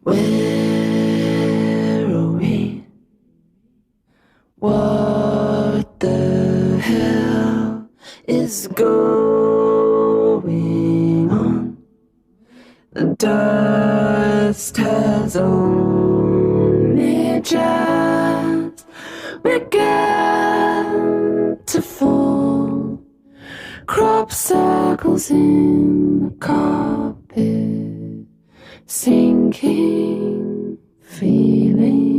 Where are we? What the hell is going on? The dust has only just begun to fall. Crop circles in the carpet, sinking feeling.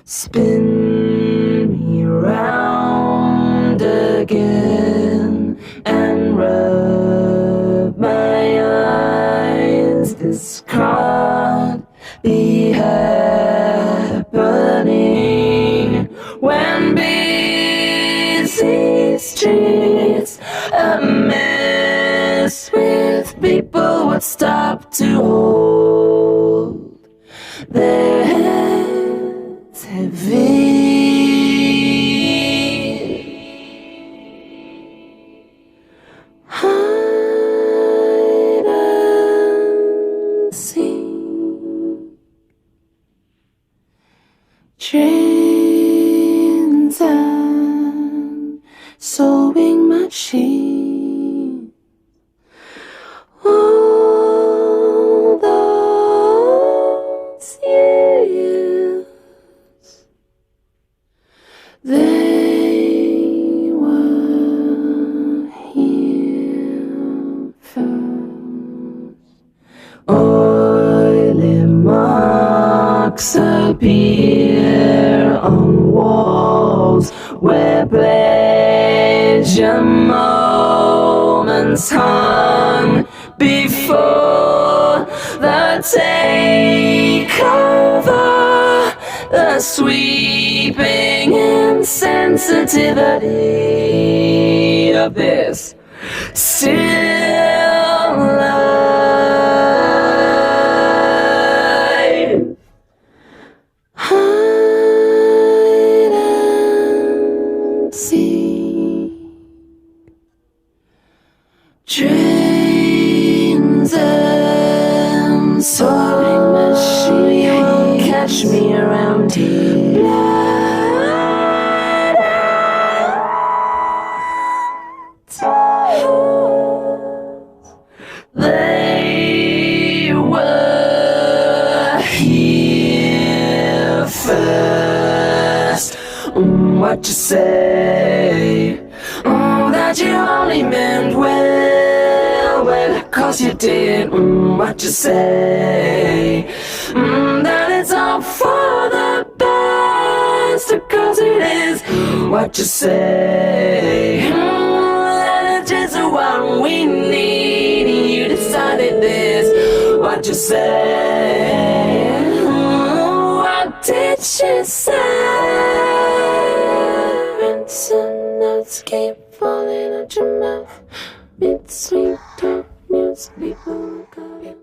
Spin me round again and rub my eyes. This can't be happening when busy streets a mess with people would stop to hold their heads heavy. Hide and seek, trains and sewing machine. All those years, they were here first. Oily marks appear on walls where pleasure moments hung before the takeover, the sweeping insensitivity of this still life. Hide and seek, trains and sewing machine. Catch me around here. They were here first. What you say? That you only meant well, well, 'cause you did. What you say? That it's all for the best, 'cause it is. What you say? That it's just what we need. You decided this. What you say? What did she say? Rinse and notes keep falling out your mouth. It's sweet talk music, people got it.